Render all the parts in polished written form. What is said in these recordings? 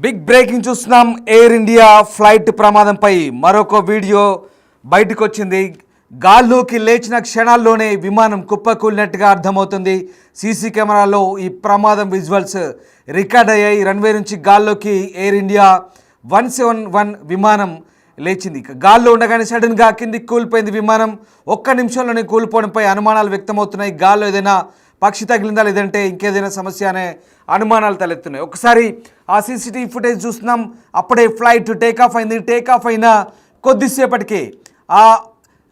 Big breaking చూస్తున్నాం. Air India flight ప్రమాదంపై మరొక వీడియో బయటకు వచ్చింది. గాల్లోకి లేచిన క్షణాల్లోనే విమానం కుప్పకూలినట్టుగా అర్థమవుతుంది. సీసీ కెమెరాలో ఈ ప్రమాదం విజువల్స్ రికార్డ్ అయ్యాయి. రన్వే నుంచి గాల్లోకి ఎయిర్ ఇండియా 171 విమానం లేచింది. గాల్లో ఉండగానే సడన్గా కిందికి కూలిపోయింది విమానం. ఒక్క నిమిషంలోనే కూలిపోవడంపై అనుమానాలు వ్యక్తమవుతున్నాయి. గాల్లో ఏదైనా పక్షి తగిలిందా లేదంటే ఇంకేదైనా సమస్య అనే అనుమానాలు తలెత్తున్నాయి. ఒకసారి ఆ సీసీటీవీ ఫుటేజ్ చూస్తున్నాం. అప్పుడే ఫ్లైట్ టేకాఫ్ అయింది. టేకాఫ్ అయిన కొద్దిసేపటికి ఆ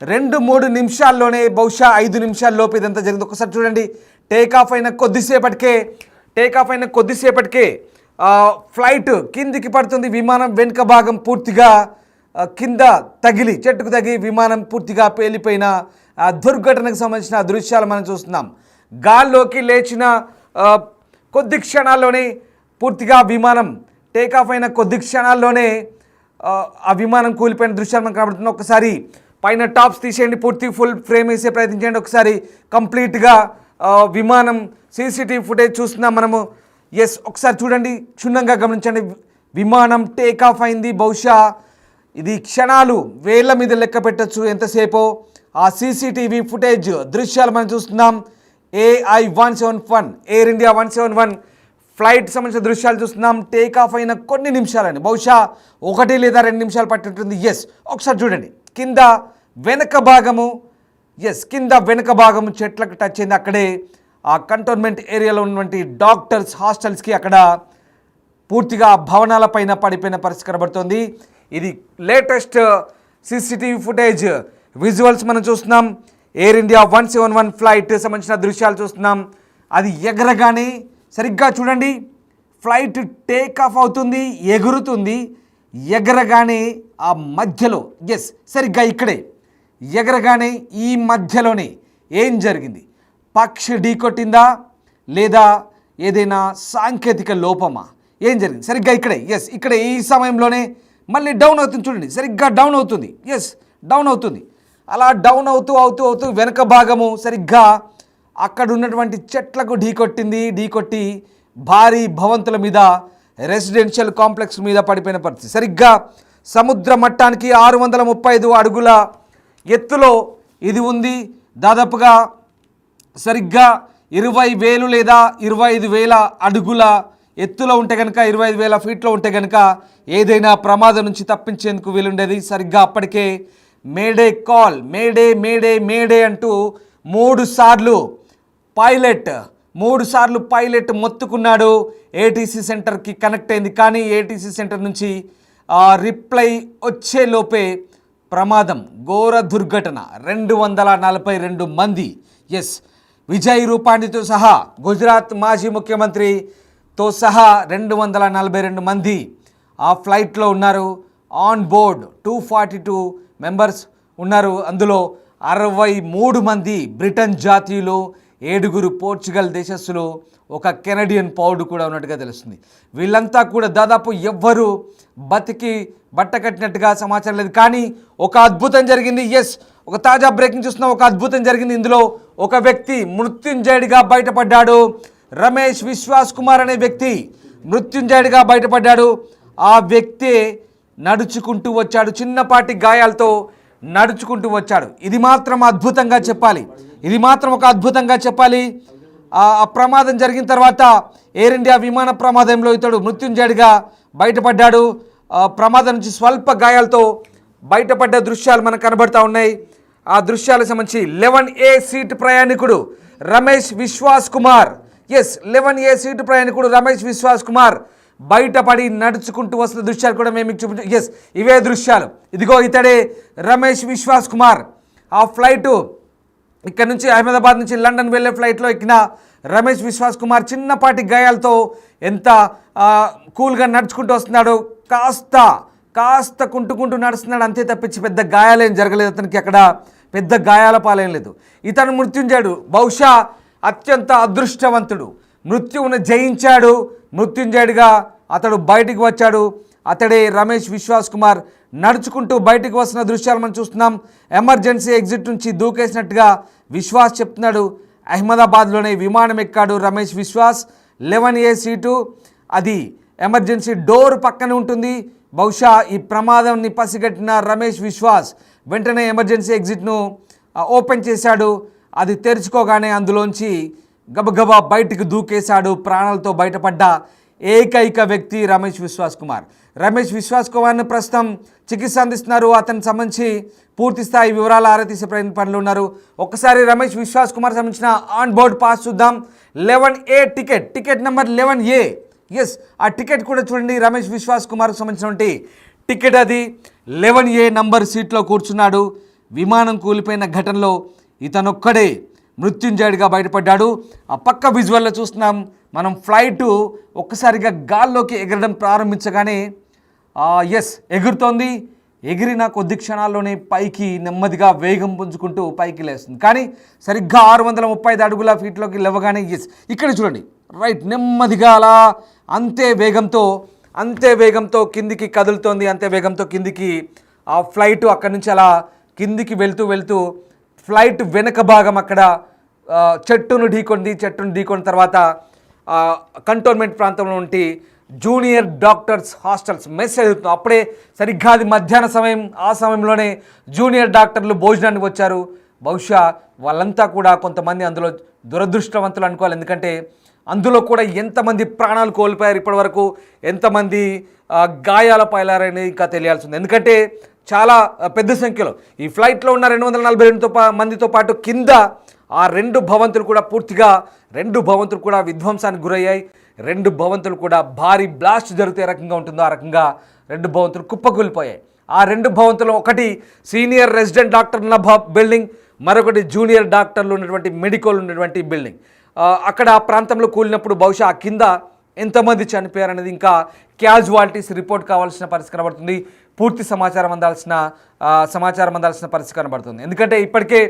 2-3 నిమిషాల్లోనే బహుశా 5 నిమిషాల లోపు ఇదంతా జరిగింది. ఒకసారి చూడండి. టేకాఫ్ అయిన కొద్దిసేపటికే ఫ్లైట్ కిందికి పడుతుంది. విమానం వెనుక భాగం పూర్తిగా కింద తగిలి చెట్టుకు తగిలి విమానం పూర్తిగా పేలిపోయిన దుర్ఘటనకు సంబంధించిన దృశ్యాలు మనం చూస్తున్నాం. గాల్లోకి లేచిన కొద్ది క్షణాల్లోనే పూర్తిగా విమానం టేకాఫ్ అయిన కొద్ది క్షణాల్లోనే ఆ విమానం కూలిపోయిన దృశ్యాలు మనకు కనబడుతున్నాయి. ఒకసారి పైన టాప్స్ తీసేయండి, పూర్తి ఫుల్ ఫ్రేమ్ వేసే ప్రయత్నించండి. ఒకసారి కంప్లీట్గా విమానం సీసీటీవీ ఫుటేజ్ చూస్తున్నాం మనము. ఎస్, ఒకసారి చూడండి, క్షుణ్ణంగా గమనించండి. విమానం టేకాఫ్ అయింది. బహుశా ఇది క్షణాలు వేళ్ల మీద లెక్క పెట్టచ్చు ఎంతసేపో. ఆ సీసీటీవీ ఫుటేజ్ దృశ్యాలు మనం చూస్తున్నాం. AI 171 ఎయిర్ ఇండియా 171 ఫ్లైట్ సంబంధించిన దృశ్యాలు చూస్తున్నాం. టేకాఫ్ అయిన కొన్ని నిమిషాలని, బహుశా 1 లేదా 2 నిమిషాలు పట్టింటుంది. ఎస్, ఒకసారి చూడండి. కింద వెనక భాగము చెట్లకు టచ్ అయింది. అక్కడే ఆ కంటోన్మెంట్ ఏరియాలో ఉన్నటువంటి డాక్టర్స్ హాస్టల్స్కి అక్కడ పూర్తిగా భవనాల పైన పడిపోయిన పరిస్థితి కనబడుతుంది. ఇది లేటెస్ట్ సీసీటీవీ ఫుటేజ్ విజువల్స్ మనం చూస్తున్నాం. ఎయిర్ ఇండియా 171 ఫ్లైట్ సంబంధించిన దృశ్యాలు చూస్తున్నాం. అది ఎగరగానే సరిగ్గా చూడండి, ఫ్లైట్ టేకాఫ్ అవుతుంది, ఎగురుతుంది. ఎగరగానే ఆ మధ్యలో సరిగ్గా ఇక్కడే ఎగరగానే ఈ మధ్యలోనే ఏం జరిగింది? పక్షి ఢీకొట్టిందా లేదా ఏదైనా సాంకేతిక లోపమా? ఏం జరిగింది? సరిగ్గా ఇక్కడే ఈ సమయంలోనే మళ్ళీ డౌన్ అవుతుంది. చూడండి, సరిగ్గా డౌన్ అవుతుంది. డౌన్ అవుతుంది. అలా డౌన్ అవుతూ వెనక భాగము సరిగ్గా అక్కడ ఉన్నటువంటి చెట్లకు ఢీకొట్టి భారీ భవంతుల మీద, రెసిడెన్షియల్ కాంప్లెక్స్ మీద పడిపోయిన పరిస్థితి. సరిగ్గా సముద్ర మట్టానికి 635 అడుగుల ఎత్తులో ఇది ఉంది. దాదాపుగా సరిగ్గా 20,000 లేదా 25,000 అడుగుల ఎత్తులో ఉంటే కనుక, 25,000 ఫీట్లో ఉంటే కనుక ఏదైనా ప్రమాదం నుంచి తప్పించేందుకు వీలుండేది. సరిగ్గా అప్పటికే మేడే కాల్, మేడే అంటూ 3 సార్లు పైలట్ మొత్తుకున్నాడు. ఏటీసీ సెంటర్కి కనెక్ట్ అయింది. కానీ ఏటీసీ సెంటర్ నుంచి రిప్లై వచ్చే లోపే ప్రమాదం, ఘోర దుర్ఘటన. 242 మంది, విజయ్ రూపాణితో సహా, గుజరాత్ మాజీ ముఖ్యమంత్రితో సహా 242 మంది ఆ ఫ్లైట్లో ఉన్నారు. ఆన్ బోర్డ్ 242 మెంబర్స్ ఉన్నారు. అందులో 63 మంది బ్రిటన్ జాతీయులు, 7 పోర్చుగల్ దేశస్థులు, ఒక కెనడియన్ పౌరుడు కూడా ఉన్నట్టుగా తెలుస్తుంది. వీళ్ళంతా కూడా దాదాపు ఎవ్వరూ బతికి బట్ట కట్టినట్టుగా సమాచారం లేదు. కానీ ఒక అద్భుతం జరిగింది. ఒక తాజా బ్రేకింగ్ చూస్తున్నాం. ఒక అద్భుతం జరిగింది. ఇందులో ఒక వ్యక్తి మృత్యుంజయుడిగా బయటపడ్డాడు. రమేష్ విశ్వాస్ కుమార్ అనే వ్యక్తి మృత్యుంజయుడిగా బయటపడ్డాడు. ఆ వ్యక్తి నడుచుకుంటూ వచ్చాడు, చిన్నపాటి గాయాలతో నడుచుకుంటూ వచ్చాడు. ఇది మాత్రం ఒక అద్భుతంగా చెప్పాలి. ఆ ప్రమాదం జరిగిన తర్వాత ఎయిర్ ఇండియా విమాన ప్రమాదంలో ఇతడు మృత్యుంజయుడిగా బయటపడ్డాడు. ప్రమాదం నుంచి స్వల్ప గాయాలతో బయటపడ్డ దృశ్యాలు మనకు కనబడుతూ ఉన్నాయి. ఆ దృశ్యాలకు సంబంధించి 11A సీటు ప్రయాణికుడు రమేష్ విశ్వాస్ కుమార్ 11A సీటు ప్రయాణికుడు రమేష్ విశ్వాస్ కుమార్ బయటపడి నడుచుకుంటూ వస్తున్న దృశ్యాలు కూడా మేము మీకు చూపించాం. ఇవే దృశ్యాలు. ఇదిగో ఇతడే రమేష్ విశ్వాస్ కుమార్. ఆ ఫ్లైటు ఇక్కడ నుంచి అహ్మదాబాద్ నుంచి లండన్ వెళ్ళే ఫ్లైట్లో ఎక్కిన రమేష్ విశ్వాస్ కుమార్ చిన్నపాటి గాయాలతో ఎంత కూల్గా నడుచుకుంటూ వస్తున్నాడు. కాస్త కుంటుకుంటూ నడుస్తున్నాడు అంతే తప్పించి పెద్ద గాయాలేం జరగలేదు అతనికి. అక్కడ పెద్ద గాయాల పాలేం లేదు. ఇతను మృత్యుంజయుడు, బహుశా అత్యంత అదృష్టవంతుడు. మృత్యువును జయించాడు. మృత్యుంజయుడిగా అతడు బయటికి వచ్చాడు. అతడే రమేష్ విశ్వాస్ కుమార్. నడుచుకుంటూ బయటికి వస్తున్న దృశ్యాలు మనం చూస్తున్నాం. ఎమర్జెన్సీ ఎగ్జిట్ నుంచి దూకేసినట్టుగా విశ్వాస్ చెప్తున్నాడు. అహ్మదాబాద్లోనే విమానం ఎక్కాడు రమేష్ విశ్వాస్. 11A సీటు, అది ఎమర్జెన్సీ డోర్ పక్కనే ఉంటుంది. బహుశా ఈ ప్రమాదాన్ని పసిగట్టిన రమేష్ విశ్వాస్ వెంటనే ఎమర్జెన్సీ ఎగ్జిట్ను ఓపెన్ చేశాడు. అది తెరుచుకోగానే అందులోంచి గబగబా బయటికి దూకేశాడు. ప్రాణాలతో బయటపడ్డ ఏకైక వ్యక్తి రమేష్ విశ్వాస్ కుమార్. రమేష్ విశ్వాస్ కుమార్ని ప్రస్తుతం చికిత్స అందిస్తున్నారు. అతనికి సంబంధించి పూర్తి స్థాయి వివరాలు ఆరా తీసే పనులు ఉన్నారు. ఒక్కసారి రమేష్ విశ్వాస్ కుమార్ సంబంధించిన ఆన్ బోర్డ్ పాస్ చూద్దాం. 11A ticket number 11A. Yes, ఆ టికెట్ కూడా చూడండి. రమేష్ విశ్వాస్ కుమార్కి సంబంధించినటువంటి టికెట్ అది. 11A నంబర్ సీట్లో కూర్చున్నాడు. విమానం కూలిపోయిన ఘటనలో ఇతనొక్కడే మృత్యుంజయుడిగా బయటపడ్డాడు. ఆ పక్క విజువల్లో చూస్తున్నాం మనం. ఫ్లైటు ఒక్కసారిగా గాల్లోకి ఎగరడం ప్రారంభించగానే ఎస్ ఎగురుతోంది. ఎగిరిన కొద్ది క్షణాల్లోనే పైకి నెమ్మదిగా వేగం పుంజుకుంటూ పైకి లేస్తుంది. కానీ సరిగ్గా 635 అడుగుల ఫీట్లోకి లేవగానే ఎస్ ఇక్కడ చూడండి రైట్ నెమ్మదిగా అలా అంతే వేగంతో కిందికి కదులుతోంది. అంతే వేగంతో కిందికి ఆ ఫ్లైట్ అక్కడి నుంచి అలా కిందికి వెళ్తూ ఫ్లైట్ వెనక భాగం అక్కడ చెట్టును ఢీకొని తర్వాత కంటోన్మెంట్ ప్రాంతంలో ఉండి జూనియర్ డాక్టర్స్ హాస్టల్స్ మెస్ ఎదుగుతుంది. అప్పుడే సరిగ్గా అది మధ్యాహ్న సమయం. ఆ సమయంలోనే జూనియర్ డాక్టర్లు భోజనానికి వచ్చారు. బహుశా వాళ్ళంతా కూడా కొంతమంది అందులో దురదృష్టవంతులు అనుకోవాలి. ఎందుకంటే అందులో కూడా ఎంతమంది ప్రాణాలు కోల్పోయారు, ఇప్పటివరకు ఎంతమంది గాయాల పాలైనారని ఇంకా తెలియాల్సింది. ఎందుకంటే చాలా పెద్ద సంఖ్యలో ఈ ఫ్లైట్లో ఉన్న 242 మందితో పాటు కింద ఆ 2 భవంతులు కూడా విధ్వంసానికి గురయ్యాయి. 2 భవంతులు కూడా భారీ బ్లాస్ట్ జరిగితే ఏ రకంగా ఉంటుందో ఆ రకంగా 2 భవంతులు కుప్పకూలిపోయాయి. ఆ 2 భవంతులు ఒకటి సీనియర్ రెసిడెంట్ డాక్టర్ల బిల్డింగ్, మరొకటి జూనియర్ డాక్టర్లు ఉన్నటువంటి మెడికల్ ఉన్నటువంటి బిల్డింగ్. అక్కడ ఆ ప్రాంతంలో కూలినప్పుడు బహుశా ఆ కింద ఎంతమంది చనిపోయారనేది ఇంకా క్యాజువాలిటీస్ రిపోర్ట్ కావాల్సిన పరిస్థితి కనబడుతుంది. పూర్తి సమాచారం అందాల్సిన పరిస్థితి కనబడుతుంది. ఎందుకంటే ఇప్పటికే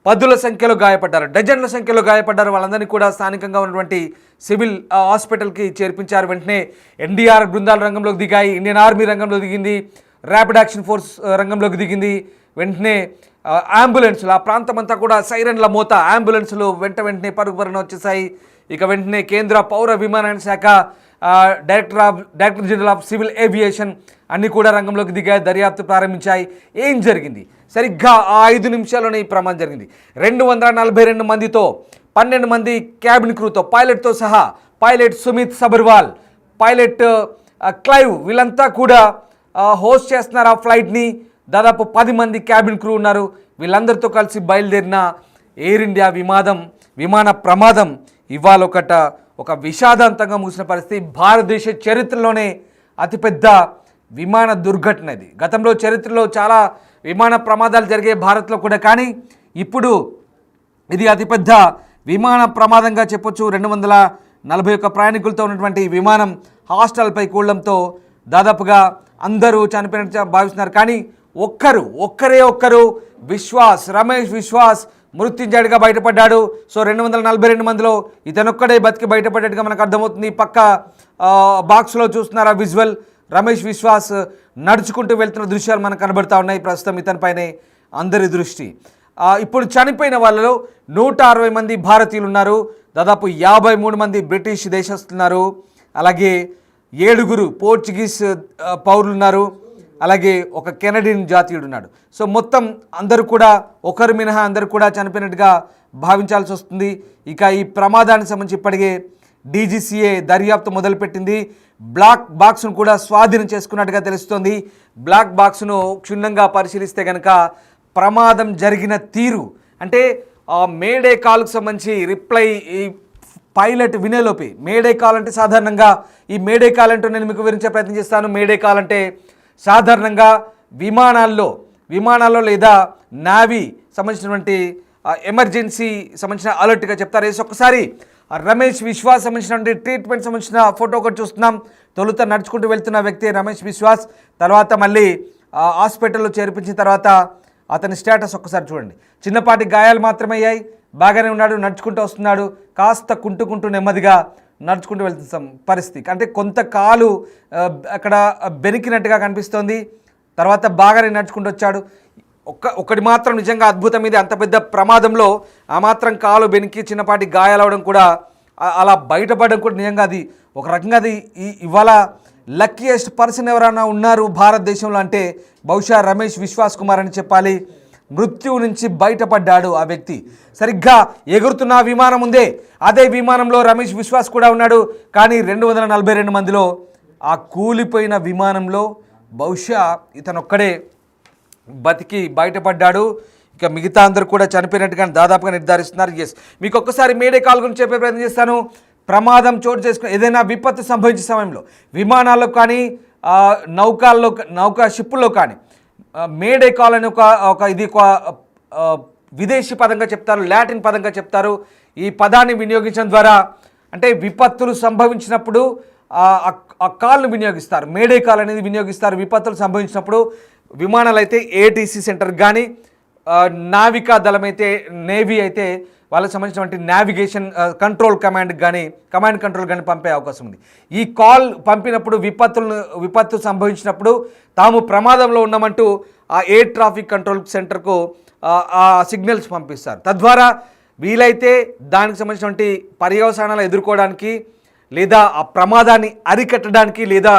పదుల సంఖ్యలో గాయపడ్డారు, డజన్ల సంఖ్యలో గాయపడ్డారు. వాళ్ళందరినీ కూడా స్థానికంగా ఉన్నటువంటి సివిల్ హాస్పిటల్కి చేర్పించారు. వెంటనే ఎన్డీఆర్ బృందాలు రంగంలోకి దిగాయి, ఇండియన్ ఆర్మీ రంగంలో దిగింది, ర్యాపిడ్ యాక్షన్ ఫోర్స్ రంగంలోకి దిగింది. వెంటనే అంబులెన్సులు, ఆ ప్రాంతం అంతా కూడా సైరన్ల మోత, అంబులెన్సులు వెంటనే పరుగుపరుగున వచ్చేసాయి. ఇక వెంటనే కేంద్ర పౌర విమానయాన శాఖ director general of civil aviation అన్నీ కూడా రంగంలోకి దిగాయి, దర్యాప్తు ప్రారంభించాయి. ఏం జరిగింది? సరిగ్గా ఆ 5 నిమిషాల్లోనే ఈ ప్రమాదం జరిగింది. 242 మందితో 12 మంది క్యాబిన్ క్రూతో, పైలట్తో సహా, pilot Sumit Sabharwal, pilot Clive, వీళ్ళంతా కూడా హోస్ట్ చేస్తున్నారు ఆ ఫ్లైట్ని. దాదాపు 10 మంది క్యాబిన్ క్రూ ఉన్నారు. వీళ్ళందరితో కలిసి బయలుదేరిన ఎయిర్ ఇండియా విమాన ప్రమాదం ఇవాళ ఒక విషాదాంతంగా ముగిసిన పరిస్థితి. భారతదేశ చరిత్రలోనే అతిపెద్ద విమాన దుర్ఘటన ఇది. గతంలో చరిత్రలో చాలా విమాన ప్రమాదాలు జరిగే భారత్లో కూడా, కానీ ఇప్పుడు ఇది అతిపెద్ద విమాన ప్రమాదంగా చెప్పొచ్చు. 241 ప్రయాణికులతో ఉన్నటువంటి విమానం హాస్టల్పై కూలడంతో దాదాపుగా అందరూ చనిపోయినట్టు భావిస్తున్నారు. కానీ ఒక్కరే రమేష్ విశ్వాస్ మృత్యుంజయుడిగా బయటపడ్డాడు. సో 242 మందిలో ఇతనొక్కడే బతికి బయటపడ్డట్టుగా మనకు అర్థమవుతుంది. పక్క బాక్స్లో చూస్తున్నారు ఆ విజువల్. రమేష్ విశ్వాస్ నడుచుకుంటూ వెళ్తున్న దృశ్యాలు మనకు కనబడుతూ ఉన్నాయి. ప్రస్తుతం ఇతనిపైనే అందరి దృష్టి. ఇప్పుడు చనిపోయిన వాళ్ళలో 160 మంది భారతీయులు ఉన్నారు, దాదాపు 53 మంది బ్రిటిష్ దేశస్తున్నారు, అలాగే 7 పోర్చుగీస్ పౌరులు ఉన్నారు, అలాగే ఒక కెనడియన్ జాతీయుడు ఉన్నాడు. సో మొత్తం అందరూ కూడా ఒకరు మినహా అందరూ కూడా చనిపోయినట్టుగా భావించాల్సి వస్తుంది. ఇక ఈ ప్రమాదానికి సంబంధించి ఇప్పటికే డీజీసీఏ దర్యాప్తు మొదలుపెట్టింది. బ్లాక్ బాక్స్ను కూడా స్వాధీనం చేసుకున్నట్టుగా తెలుస్తోంది. బ్లాక్ బాక్స్ను క్షుణ్ణంగా పరిశీలిస్తే కనుక ప్రమాదం జరిగిన తీరు, అంటే మేడే కాల్కు సంబంధించి రిప్లై ఈ పైలట్ వినేలోపి, మేడే కాల్ అంటే సాధారణంగా ఈ మేడే కాల్ అంటూ నేను మీకు వివరించే ప్రయత్నం చేస్తాను. మేడే కాల్ అంటే సాధారణంగా విమానాల్లో లేదా నావీ సంబంధించినటువంటి ఎమర్జెన్సీ సంబంధించిన అలర్ట్గా చెప్తారు. ఒకసారి రమేష్ విశ్వాస్ సంబంధించినటువంటి ట్రీట్మెంట్ సంబంధించిన ఫోటో ఒకటి చూస్తున్నాం. తొలుత నడుచుకుంటూ వెళ్తున్న వ్యక్తి రమేష్ విశ్వాస్, తర్వాత మళ్ళీ హాస్పిటల్లో చేర్పించిన తర్వాత అతని స్టేటస్ ఒక్కసారి చూడండి. చిన్నపాటి గాయాలు మాత్రమే అయ్యాయి, బాగానే ఉన్నాడు, నడుచుకుంటూ వస్తున్నాడు. కాస్త కుంటూ నెమ్మదిగా నడుచుకుంటూ వెళ్తున్న పరిస్థితి, అంటే కొంత కాలు అక్కడ బెనికినట్టుగా కనిపిస్తోంది. తర్వాత బాగానే నడుచుకుంటూ వచ్చాడు. ఒకటి మాత్రం నిజంగా అద్భుతం, ఇది అంత పెద్ద ప్రమాదంలో ఆ మాత్రం కాలు బెనికి చిన్నపాటి గాయాలవడం కూడా అలా బయటపడడం కూడా నిజంగా అది ఒక రకంగా అది ఇవాళ లక్కీయెస్ట్ పర్సన్ ఎవరైనా ఉన్నారు భారతదేశంలో అంటే బహుశా రమేష్ విశ్వాస్ కుమార్ అని చెప్పాలి. మృత్యువు నుంచి బయటపడ్డాడు ఆ వ్యక్తి. సరిగ్గా ఎగురుతున్న విమానం ఉందే, అదే విమానంలో రమేష్ విశ్వాస్ కూడా ఉన్నాడు. కానీ 242 మందిలో ఆ కూలిపోయిన విమానంలో బహుశా ఇతను ఒక్కడే బతికి బయటపడ్డాడు. ఇక మిగతా అందరూ కూడా చనిపోయినట్టుగా దాదాపుగా నిర్ధారిస్తున్నారు. ఎస్, మీకు ఒక్కసారి మేడే కాల్ గురించి చెప్పే ప్రయత్నం చేస్తాను. ప్రమాదం చోటు చేసుకుని ఏదైనా విపత్తు సంభవించే సమయంలో విమానాల్లో కానీ నౌకా షిప్పుల్లో కానీ మేడే కాల్ అని ఇది విదేశీ పదంగా చెప్తారు, లాటిన్ పదంగా చెప్తారు. ఈ పదాన్ని వినియోగించడం ద్వారా అంటే విపత్తులు సంభవించినప్పుడు ఆ కాల్ను వినియోగిస్తారు. మేడే కాల్ అనేది వినియోగిస్తారు. విపత్తులు సంభవించినప్పుడు విమానాలు అయితే ఏటీసీ సెంటర్ కానీ, నావికా దళం అయితే నేవీ అయితే వాళ్ళకి సంబంధించినటువంటి నావిగేషన్ కంట్రోల్ కమాండ్ కంట్రోల్ కానీ పంపే అవకాశం ఉంది. ఈ కాల్ పంపినప్పుడు విపత్తు సంభవించినప్పుడు తాము ప్రమాదంలో ఉన్నామంటూ ఆ ఎయిర్ ట్రాఫిక్ కంట్రోల్ సెంటర్కు ఆ సిగ్నల్స్ పంపిస్తారు. తద్వారా వీలైతే దానికి సంబంధించినటువంటి పర్యవసానాలు ఎదుర్కోవడానికి లేదా ఆ ప్రమాదాన్ని అరికట్టడానికి లేదా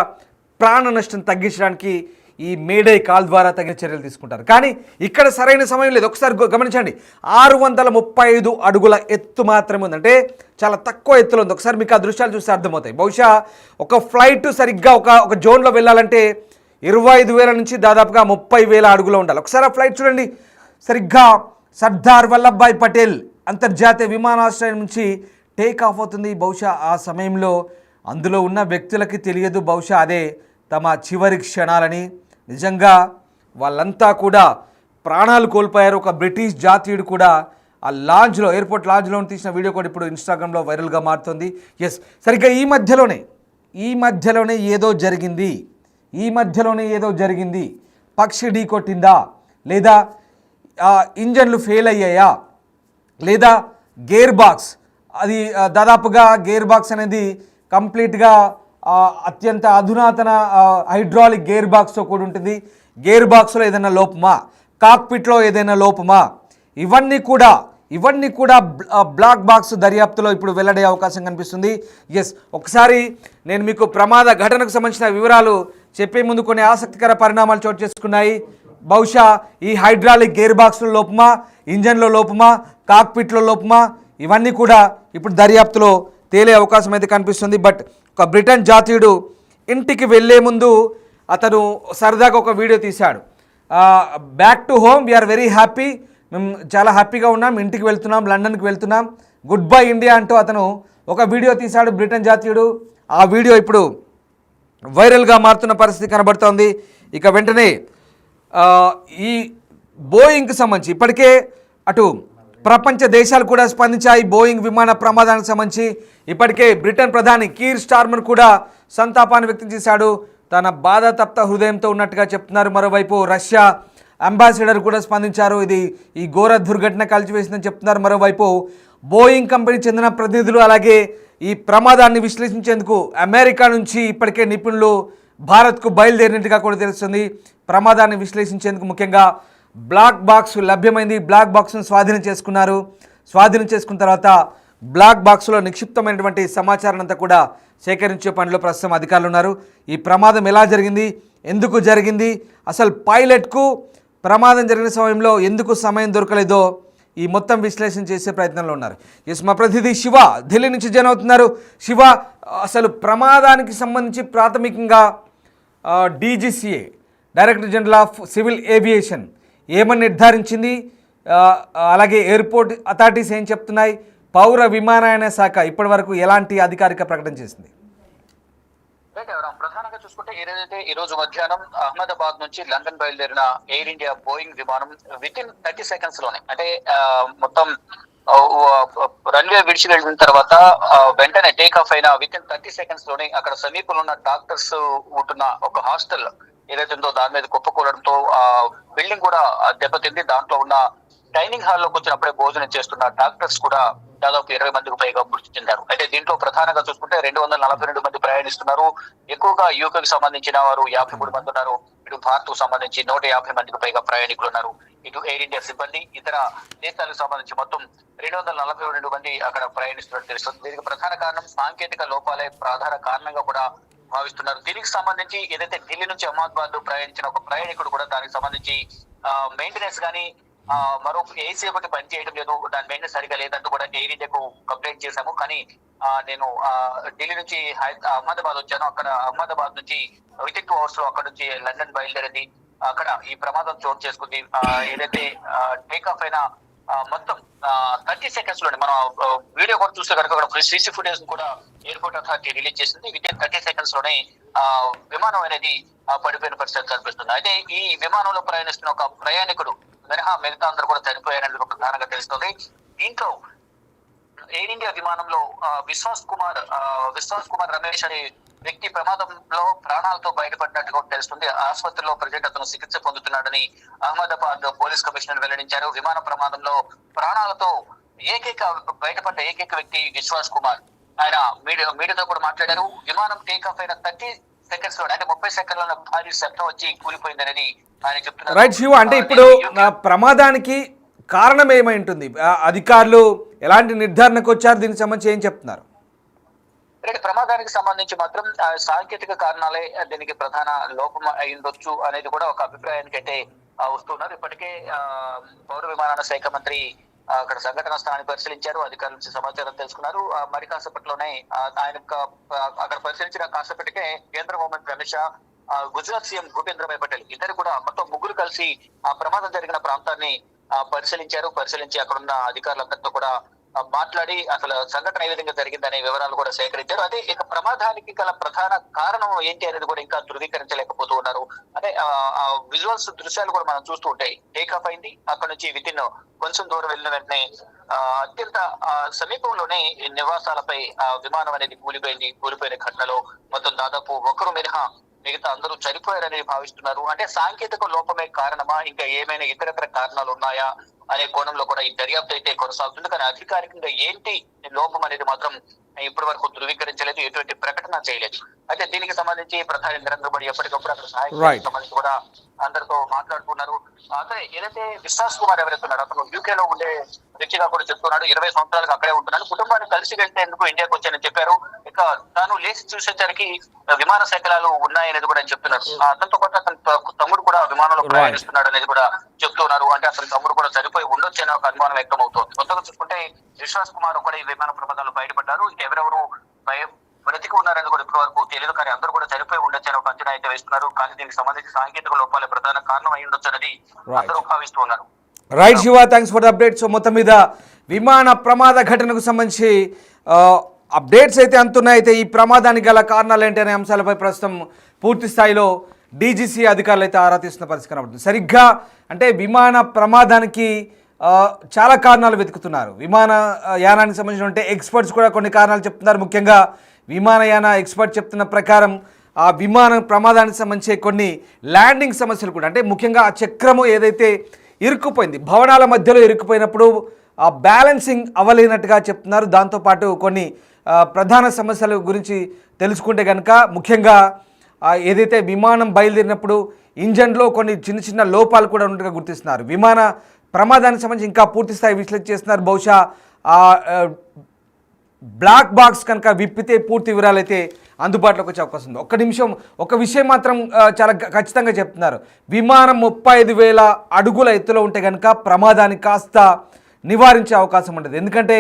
ప్రాణ నష్టం తగ్గించడానికి ఈ మేడే కాల్ ద్వారా తగిన చర్యలు తీసుకుంటారు. కానీ ఇక్కడ సరైన సమయం లేదు. ఒకసారి గమనించండి, 635 అడుగుల ఎత్తు మాత్రమే ఉందంటే చాలా తక్కువ ఎత్తులో ఉంది. ఒకసారి మీకు ఆ దృశ్యాలు చూస్తే అర్థమవుతాయి. బహుశా ఒక ఫ్లైట్ సరిగ్గా ఒక జోన్లో వెళ్ళాలంటే 25,000 నుంచి దాదాపుగా 30,000 అడుగులో ఉండాలి. ఒకసారి ఆ ఫ్లైట్ చూడండి, సరిగ్గా సర్దార్ వల్లభాయ్ పటేల్ అంతర్జాతీయ విమానాశ్రయం నుంచి టేక్ ఆఫ్ అవుతుంది. బహుశా ఆ సమయంలో అందులో ఉన్న వ్యక్తులకి తెలియదు బహుశా అదే తమ చివరి క్షణాలని. నిజంగా వాళ్ళంతా కూడా ప్రాణాలు కోల్పోయారు. ఒక బ్రిటిష్ జాతీయుడు కూడా ఆ లాంజ్లో, ఎయిర్పోర్ట్ లాంజ్లో తీసిన వీడియో కూడా ఇప్పుడు ఇన్స్టాగ్రామ్లో వైరల్గా మారుతుంది. ఎస్, సరిగ్గా ఈ మధ్యలోనే ఏదో జరిగింది. పక్షి ఢీ కొట్టిందా, లేదా ఇంజన్లు ఫెయిల్ అయ్యాయా, లేదా గేర్ బాక్స్ అది దాదాపుగా గేర్ బాక్స్ అనేది కంప్లీట్గా అత్యంత అధునాతన హైడ్రాలిక్ గేర్ బాక్స్తో కూడి ఉంటుంది. గేర్ బాక్స్లో ఏదైనా లోపమా, కాక్పిట్లో ఏదైనా లోపమా, ఇవన్నీ కూడా బ్లాక్ బాక్స్ దర్యాప్తులో ఇప్పుడు వెల్లడే అవకాశం కనిపిస్తుంది. ఎస్, ఒకసారి నేను మీకు ప్రమాద ఘటనకు సంబంధించిన వివరాలు చెప్పే ముందు కొన్ని ఆసక్తికర పరిణామాలు చోటు చేసుకున్నాయి. బహుశా ఈ హైడ్రాలిక్ గేర్ బాక్స్లో లోపమా, ఇంజన్లో లోపమా, కాక్పిట్లో లోపమా, ఇవన్నీ కూడా ఇప్పుడు దర్యాప్తులో తేలే అవకాశం అయితే కనిపిస్తుంది. బట్ ఒక బ్రిటన్ జాతీయుడు ఇంటికి వెళ్ళే ముందు అతను సరదాగా ఒక వీడియో తీశాడు. Back to home, we're very happy, మేము చాలా హ్యాపీగా ఉన్నాం, ఇంటికి వెళ్తున్నాం, లండన్కి వెళ్తున్నాం, గుడ్ బై ఇండియా అంటూ అతను ఒక వీడియో తీశాడు బ్రిటన్ జాతీయుడు. ఆ వీడియో ఇప్పుడు వైరల్గా మారుతున్న పరిస్థితి కనబడుతోంది. ఇక వెంటనే ఈ బోయింగ్కి సంబంధించి ఇప్పటికే అటు ప్రపంచ దేశాలు కూడా స్పందించాయి. బోయింగ్ విమాన ప్రమాదానికి సంబంధించి ఇప్పటికే బ్రిటన్ ప్రధాని కీర్ స్టార్మర్ కూడా సంతాపాన్ని వ్యక్తం చేశాడు. తన బాధాతప్త హృదయంతో ఉన్నట్టుగా చెప్తున్నారు. మరోవైపు రష్యా అంబాసిడర్ కూడా స్పందించారు. ఇది ఈ ఘోర దుర్ఘటన కలిసివేసిందని చెప్తున్నారు. మరోవైపు బోయింగ్ కంపెనీకి చెందిన ప్రతినిధులు అలాగే ఈ ప్రమాదాన్ని విశ్లేషించేందుకు అమెరికా నుంచి ఇప్పటికే నిపుణులు భారత్కు బయలుదేరినట్టుగా కూడా తెలుస్తుంది. ప్రమాదాన్ని విశ్లేషించేందుకు ముఖ్యంగా బ్లాక్ బాక్స్ లభ్యమైంది. బ్లాక్ బాక్స్ను స్వాధీనం చేసుకున్న తర్వాత బ్లాక్ బాక్స్లో నిక్షిప్తమైనటువంటి సమాచారం అంతా కూడా సేకరించే పనిలో ప్రస్తుతం అధికారులు ఉన్నారు. ఈ ప్రమాదం ఎలా జరిగింది, ఎందుకు జరిగింది, అసలు పైలట్కు ప్రమాదం జరిగిన సమయంలో ఎందుకు సమయం దొరకలేదో ఈ మొత్తం విశ్లేషణ చేసే ప్రయత్నంలో ఉన్నారు. ఎస్, మా ప్రతినిధి శివ ఢిల్లీ నుంచి జాయిన్ అవుతున్నారు. శివ, అసలు ప్రమాదానికి సంబంధించి ప్రాథమికంగా DGCA director general of civil aviation ఏమని నిర్ధారించింది, అలాగే ఎయిర్పోర్ట్ అథారిటీస్ ఏం చెప్తున్నాయి, పౌర విమానయాన శాఖ ఇప్పటి వరకు ఎలాంటి అధికారిక ప్రకటన చేసింది? ప్రధానంగా చూసుకుంటే ఏదైతే ఈ రోజు మధ్యాహ్నం అహ్మదాబాద్ నుంచి లండన్ బయలుదేరిన ఎయిర్ ఇండియా బోయింగ్ విమానం విత్ ఇన్ 30 seconds లోనే అంటే మొత్తం రన్వే విడిచి వెళ్ళిన తర్వాత వెంటనే టేక్ ఆఫ్ అయిన విత్ ఇన్ 30 seconds లోనే అక్కడ సమీపంలో ఉన్న డాక్టర్స్ ఉంటున్న ఒక హాస్టల్ ఏదైతే ఉందో దాని మీద కుప్పకూలడంతో ఆ బిల్డింగ్ కూడా దెబ్బతింది. దాంట్లో ఉన్న డైనింగ్ హాల్లోకి వచ్చినప్పుడే భోజనం చేస్తున్న డాక్టర్స్ కూడా దాదాపు 20 మందికి పైగా మృతి చెందారు. అయితే దీంట్లో ప్రధానంగా చూసుకుంటే 242 మంది ప్రయాణిస్తున్నారు. ఎక్కువగా యూకేకి సంబంధించిన వారు 53 మంది ఉన్నారు. ఇటు భారత్ కు సంబంధించి 150 మందికి పైగా ప్రయాణికులు ఉన్నారు. ఇటు ఎయిర్ ఇండియా సిబ్బంది, ఇతర దేశాలకు సంబంధించి మొత్తం 242 మంది అక్కడ ప్రయాణిస్తున్నట్టు తెలుస్తుంది. దీనికి ప్రధాన కారణం సాంకేతిక లోపాలే ప్రధాన కారణంగా కూడా భావిస్తున్నారు. దీనికి సంబంధించి ఏదైతే ఢిల్లీ నుంచి అహ్మదాబాద్ ప్రయాణించిన ఒక ప్రయాణికుడు కూడా దానికి సంబంధించి మెయింటెనెన్స్ కానీ మరో ఏసీ ఒకటి పని చేయడం లేదు, దాని మెయింటెనెన్స్ సరిగా లేదంటూ కూడా ఎయిర్ ఇండియాకు కంప్లైంట్ చేశాము. కానీ నేను ఢిల్లీ నుంచి అహ్మదాబాద్ వచ్చాను. అక్కడ అహ్మదాబాద్ నుంచి వితిన్ 2 hours లో అక్కడ నుంచి లండన్ బయలుదేరింది. అక్కడ ఈ ప్రమాదం చోటు చేసుకుంది. ఏదైతే టేక్ ఆఫ్ అయిన మొత్తం 30 seconds లోనే మనం వీడియో కూడా చూస్తే కనుక అక్కడ సీసీ ఫుటేజ్ కూడా ఎయిర్పోర్ట్ అథారిటీ రిలీజ్ చేసింది. వితిన్ 30 seconds లోనే విమానం అనేది పడిపోయిన పరిస్థితి కనిపిస్తుంది. అయితే ఈ విమానంలో ప్రయాణిస్తున్న ఒక ప్రయాణికుడు మినహా మిగతా అందరూ కూడా చనిపోయారనేది ఒక ప్రధానంగా తెలుస్తుంది. దీంట్లో ఎయిర్ ఇండియా విమానంలో విశ్వాస్ కుమార్ రమేష్ అనే వ్యక్తి ప్రమాదంలో ప్రాణాలతో బయటపడినట్టుగా తెలుస్తుంది. ఆసుపత్రిలో ప్రజెంట్ అతను చికిత్స పొందుతున్నాడని అహ్మదాబాద్ పోలీస్ కమిషనర్ వెల్లడించారు. విమాన ప్రమాదంలో ప్రాణాలతో బయటపడ్డ ఏకైక వ్యక్తి విశ్వాస్ కుమార్. ఆయన మీడియాతో కూడా మాట్లాడారు. విమానం టేక్ ఆఫ్ అయిన 30 seconds లో అంటే 30 సెకండ్ల భారీ శబ్దం వచ్చి కూలిపోయింది అనేది ఆయన చెప్తున్నారు. రైట్ శివ, అంటే ఇప్పుడు ప్రమాదానికి కారణం ఏమై ఉంటుంది? అధికారులు ఎలాంటి నిర్ధారణకు వచ్చారు? దీనికి సంబంధించి ఏం చెప్తున్నారు? ప్రమాదానికి సంబంధించి మాత్రం సాంకేతిక కారణాలే దీనికి ప్రధాన లోపం అయిండొచ్చు అనేది కూడా ఒక అభిప్రాయానికి అయితే వస్తున్నారు. ఇప్పటికే పౌర విమానయాన శాఖ మంత్రి అక్కడ సంఘటన స్థానాన్ని పరిశీలించారు. అధికారుల నుంచి సమాచారం తెలుసుకున్నారు. మరి కాసేపట్లోనే ఆయన అక్కడ పరిశీలించిన కాసేపటికే కేంద్ర హోంమంత్రి అమిత్ షా, గుజరాత్ సీఎం భూపేంద్రభాయ్ పటేల్ ఇద్దరు కూడా మొత్తం ముగ్గురు కలిసి ఆ ప్రమాదం జరిగిన ప్రాంతాన్ని పరిశీలించి అక్కడున్న అధికారులందరితో కూడా మాట్లాడి అసలు సంఘటన ఏ విధంగా జరిగిందనే వివరాలు కూడా సేకరించారు. అదే ఇక ప్రమాదానికి గల ప్రధాన కారణం ఏంటి అనేది కూడా ఇంకా ధృవీకరించలేకపోతూ ఉన్నారు. అంటే విజువల్స్ దృశ్యాలు కూడా మనం చూస్తూ ఉంటాయి. టేక్ ఆఫ్ అయింది, అక్కడ నుంచి వితిన్ కొంచెం దూరం వెళ్ళిన వెంటనే అత్యంత సమీపంలోనే నివాసాలపై విమానం అనేది కూలిపోయిన ఘటనలో మొత్తం దాదాపు ఒకరు మినహా మిగతా అందరూ చనిపోయారని భావిస్తున్నారు. అంటే సాంకేతిక లోపమే కారణమా, ఇంకా ఏమైనా ఇతరత్ర కారణాలు ఉన్నాయా అనే కోణంలో కూడా ఈ దర్యాప్తు అయితే కొనసాగుతుంది. కానీ అధికారికంగా ఏంటి లోపం అనేది మాత్రం ఇప్పటి వరకు ధృవీకరించలేదు, ఎటువంటి ప్రకటన చేయలేదు. అయితే దీనికి సంబంధించి ప్రధాని నరేంద్ర మోడీ ఎప్పటికప్పుడు అక్కడ సహాయం సంబంధించి కూడా అందరితో మాట్లాడుతున్నారు. అదే ఏదైతే విశ్వాస్ కుమార్ ఎవరైతే ఉన్నారో అతను యూకేలో ఉండే వ్యక్తిగా కూడా చెప్తున్నాడు. 20 సంవత్సరాలకు అక్కడే ఉంటున్నాడు. కుటుంబాన్ని కలిసి వెళ్తేందుకు ఇండియాకి వచ్చానని చెప్పారు. ఇక తాను లేచి చూసేసరికి విమాన శకలాలు ఉన్నాయనేది కూడా చెప్తున్నారు. అతనితో పాటు అతని తమ్ముడు కూడా విమానంలో ప్రయాణిస్తున్నాడు అనేది కూడా చెప్తున్నారు. అంటే అతని తమ్ముడు కూడా చనిపోయి ఉండొచ్చని ఒక అనుమానం వ్యక్తం అవుతోంది. కొత్తగా చూసుకుంటే విశ్వాస్ కుమార్ కూడా ఈ విమాన ప్రమాదాలు బయటపడ్డారు. ఎవరెవరు బ్రతికి ఉన్నారని కూడా ఇప్పటి వరకు తెలియదు. కానీ అందరూ కూడా చనిపోయి ఉండొచ్చని ఒక అంచనా అయితే వేస్తున్నారు. కానీ దీనికి సంబంధించి సాంకేతిక లోపాలే ప్రధాన కారణం అయి ఉండొచ్చు అనేది అందరూ భావిస్తూ ఉన్నారు. Right Shiva, thanks for the update. So మొత్తం మీద విమాన ప్రమాద ఘటనకు సంబంధించి అప్డేట్స్ అయితే అంతున్నాయి. అయితే ఈ ప్రమాదానికి గల కారణాలు ఏంటి అనే అంశాలపై ప్రస్తుతం పూర్తి స్థాయిలో డీజీసీ అధికారులు అయితే ఆరా తీస్తున్న పరిస్థితి కనబడుతుంది. సరిగ్గా అంటే విమాన ప్రమాదానికి చాలా కారణాలు వెతుకుతున్నారు. విమాన యానానికి సంబంధించిన ఎక్స్పర్ట్స్ కూడా కొన్ని కారణాలు చెప్తున్నారు. ముఖ్యంగా విమానయాన ఎక్స్పర్ట్ చెప్తున్న ప్రకారం ఆ విమాన ప్రమాదానికి సంబంధించి కొన్ని ల్యాండింగ్ సమస్యలు కూడా, అంటే ముఖ్యంగా ఆ చక్రము ఏదైతే ఇరుక్కుపోయింది, భవనాల మధ్యలో ఇరుక్కుపోయినప్పుడు ఆ బ్యాలెన్సింగ్ అవ్వలేనట్టుగా చెప్తున్నారు. దాంతోపాటు కొన్ని ప్రధాన సమస్యల గురించి తెలుసుకుంటే కనుక ముఖ్యంగా ఏదైతే విమానం బయలుదేరినప్పుడు ఇంజన్లో కొన్ని చిన్న చిన్న లోపాలు కూడా ఉన్నట్టుగా గుర్తిస్తున్నారు. విమాన ప్రమాదానికి సంబంధించి ఇంకా పూర్తి స్థాయి విశ్లేషణ చేస్తున్నారు. బహుశా బ్లాక్ బాక్స్ కనుక విప్పితే పూర్తి వివరాలు అయితే అందుబాటులోకి వచ్చే అవకాశం ఉంది. ఒక్క నిమిషం, ఒక విషయం మాత్రం చాలా ఖచ్చితంగా చెప్తున్నారు. విమానం 35,000 అడుగుల ఎత్తులో ఉంటే కనుక ప్రమాదాన్ని కాస్త నివారించే అవకాశం ఉండదు. ఎందుకంటే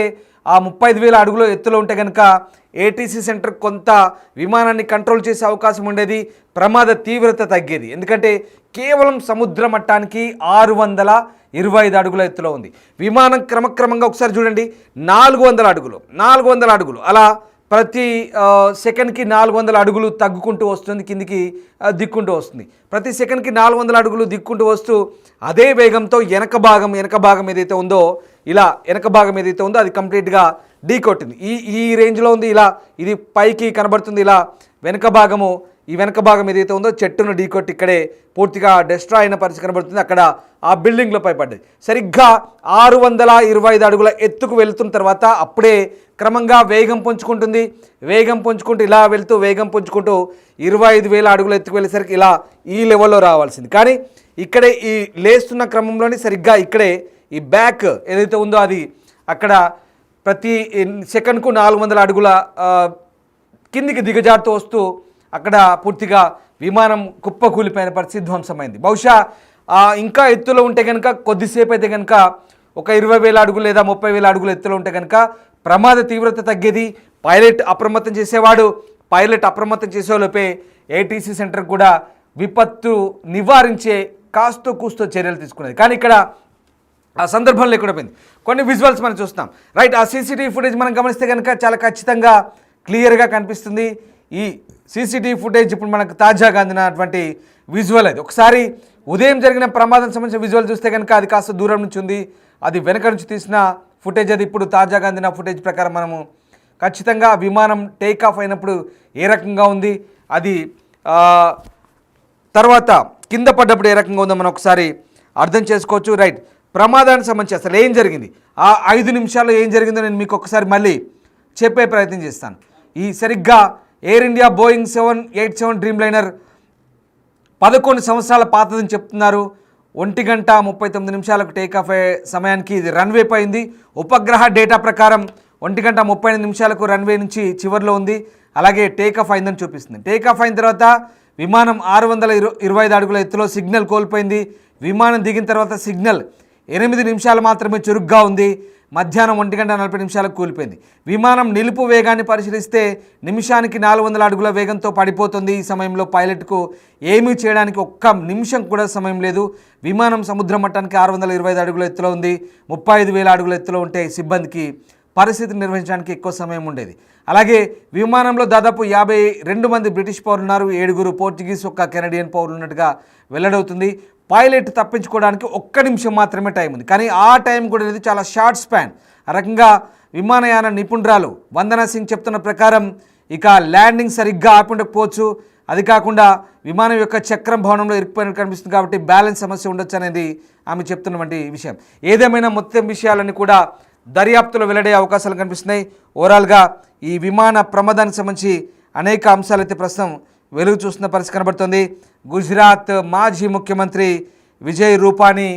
ఆ 35,000 అడుగుల ఎత్తులో ఉంటే కనుక ఏటీసీ సెంటర్ కొంత విమానాన్ని కంట్రోల్ చేసే అవకాశం ఉండేది, ప్రమాద తీవ్రత తగ్గేది. ఎందుకంటే కేవలం సముద్ర మట్టానికి 625 అడుగుల ఎత్తులో ఉంది విమానం. క్రమక్రమంగా ఒకసారి చూడండి, 400 అడుగులు అలా ప్రతి సెకండ్కి 400 అడుగులు తగ్గుకుంటూ వస్తుంది, కిందికి దిక్కుంటూ వస్తుంది. ప్రతి సెకండ్కి 400 అడుగులు దిక్కుంటూ వస్తూ అదే వేగంతో వెనక భాగం ఏదైతే ఉందో అది కంప్లీట్గా ఢీ కొట్టింది. ఈ రేంజ్లో ఉంది. ఇలా ఇది పైకి కనబడుతుంది. ఇలా వెనక భాగం ఏదైతే ఉందో చెట్టును ఢీకొట్టి ఇక్కడే పూర్తిగా డెస్ట్రాయ్ అయిన పరిస్థితి కనబడుతుంది. అక్కడ ఆ బిల్డింగ్లో పడ్డది. సరిగ్గా 625 అడుగుల ఎత్తుకు వెళ్తున్న తర్వాత అప్పుడే క్రమంగా వేగం పుంజుకుంటూ ఇలా వెళ్తూ వేగం పుంజుకుంటూ 25,000 అడుగుల ఎత్తుకు వెళ్ళేసరికి ఇలా ఈ లెవెల్లో రావాల్సింది. కానీ ఇక్కడే ఈ లేస్తున్న క్రమంలోనే సరిగ్గా ఇక్కడే ఈ బ్యాక్ ఏదైతే ఉందో అది అక్కడ ప్రతి సెకండ్కు 400 అడుగుల కిందికి దిగజారుతూ వస్తూ అక్కడ పూర్తిగా విమానం కుప్పకూలిపోయిన పరిస్థితి ధ్వంసమైంది. బహుశా ఇంకా ఎత్తులో ఉంటే కనుక కొద్దిసేపు అయితే కనుక ఒక 20,000 అడుగులు లేదా 30,000 అడుగుల ఎత్తులో ఉంటే కనుక ప్రమాద తీవ్రత తగ్గేది. పైలట్ అప్రమత్తం చేసేవాడు. పైలట్ అప్రమత్తం చేసేలోపే ఏటీసీ సెంటర్ కూడా విపత్తు నివారించే కాస్తో కూస్తో చర్యలు తీసుకునేది. కానీ ఇక్కడ ఆ సందర్భం లేకుండా పోయింది. కొన్ని విజువల్స్ మనం చూస్తాం. రైట్, ఆ సీసీటీవీ ఫుటేజ్ మనం గమనిస్తే కనుక చాలా ఖచ్చితంగా క్లియర్గా కనిపిస్తుంది. ఈ సీసీటీవీ ఫుటేజ్ ఇప్పుడు మనకు తాజాగా అందినటువంటి విజువల్ అది. ఒకసారి ఉదయం జరిగిన ప్రమాదం సంబంధించిన విజువల్ చూస్తే కనుక అది కాస్త దూరం నుంచి ఉంది. అది వెనక నుంచి తీసిన ఫుటేజ్ అది. ఇప్పుడు తాజాగా అందిన ఫుటేజ్ ప్రకారం మనము ఖచ్చితంగా విమానం టేక్ ఆఫ్ అయినప్పుడు ఏ రకంగా ఉంది, అది తర్వాత కింద పడ్డప్పుడు ఏ రకంగా ఉందో మనం ఒకసారి అర్థం చేసుకోవచ్చు. రైట్, ప్రమాదానికి సంబంధించి అసలు ఏం జరిగింది, ఆ 5 నిమిషాల్లో ఏం జరిగిందో నేను మీకు ఒకసారి మళ్ళీ చెప్పే ప్రయత్నం చేస్తాను. ఈ సరిగ్గా air India Boeing 787 dream liner 11 సంవత్సరాల పాతదని చెప్తున్నారు. 1:39 టేక్ ఆఫ్ అయ్యే సమయానికి ఇది రన్వే పైంది. ఉపగ్రహ డేటా ప్రకారం 1:38 రన్వే నుంచి చివరిలో ఉంది. అలాగే టేక్ ఆఫ్ అయిందని చూపిస్తుంది. టేక్ ఆఫ్ అయిన తర్వాత విమానం 625 అడుగుల ఎత్తులో సిగ్నల్ కోల్పోయింది. విమానం దిగిన తర్వాత సిగ్నల్ 8 నిమిషాలు మాత్రమే చురుగ్గా ఉంది. మధ్యాహ్నం 1:40 కూలిపోయింది. విమానం నిలుపు వేగాన్ని పరిశీలిస్తే నిమిషానికి 400 అడుగుల వేగంతో పడిపోతుంది. ఈ సమయంలో పైలట్కు ఏమీ చేయడానికి ఒక్క నిమిషం కూడా సమయం లేదు. విమానం సముద్ర మట్టానికి 625 అడుగుల ఎత్తులో ఉంది. 35,000 అడుగుల ఎత్తులో ఉంటే సిబ్బందికి పరిస్థితిని నిర్వహించడానికి ఎక్కువ సమయం ఉండేది. అలాగే విమానంలో దాదాపు 52 మంది బ్రిటిష్ పౌరులు ఉన్నారు. 7 పోర్చుగీస్, 1 కెనడియన్ పౌరులు ఉన్నట్టుగా వెల్లడవుతుంది. పైలట్ తప్పించుకోవడానికి 1 నిమిషం మాత్రమే టైం ఉంది. కానీ ఆ టైం కూడా లేదు, చాలా షార్ట్ స్పాన్. ఆ రకంగా విమానయాన నిపుణురాలు వందనా సింగ్ చెప్తున్న ప్రకారం ఇక ల్యాండింగ్ సరిగ్గా ఆపి ఉండకపోవచ్చు. అది కాకుండా విమానం యొక్క చక్రం భవనంలో ఇరుక్కుపోయినట్టు కనిపిస్తుంది. కాబట్టి బ్యాలెన్స్ సమస్య ఉండొచ్చు అనేది ఆమె చెప్తున్నటువంటి విషయం. ఏదేమైనా మొత్తం విషయాలన్నీ కూడా దర్యాప్తులో వెల్లడే అవకాశాలు కనిపిస్తున్నాయి. ఓవరాల్గా ఈ విమాన ప్రమాదానికి సంబంధించి అనేక అంశాలైతే ప్రస్తుతం వెలుగు చూస్తున్న పరిస్థితి కనబడుతుంది. గుజరాత్ మాజీ ముఖ్యమంత్రి విజయ్ రూపానీ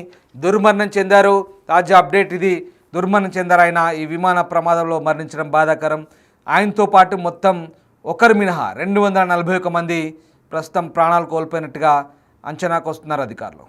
దుర్మరణం చెందారు. తాజా అప్డేట్ ఇది. దుర్మరణం చెందారు ఆయన. ఈ విమాన ప్రమాదంలో మరణించడం బాధాకరం. ఆయనతో పాటు మొత్తం ఒకరు మినహా 241 మంది ప్రస్తుతం ప్రాణాలు కోల్పోయినట్టుగా అంచనాకు వస్తున్నారు అధికారులు.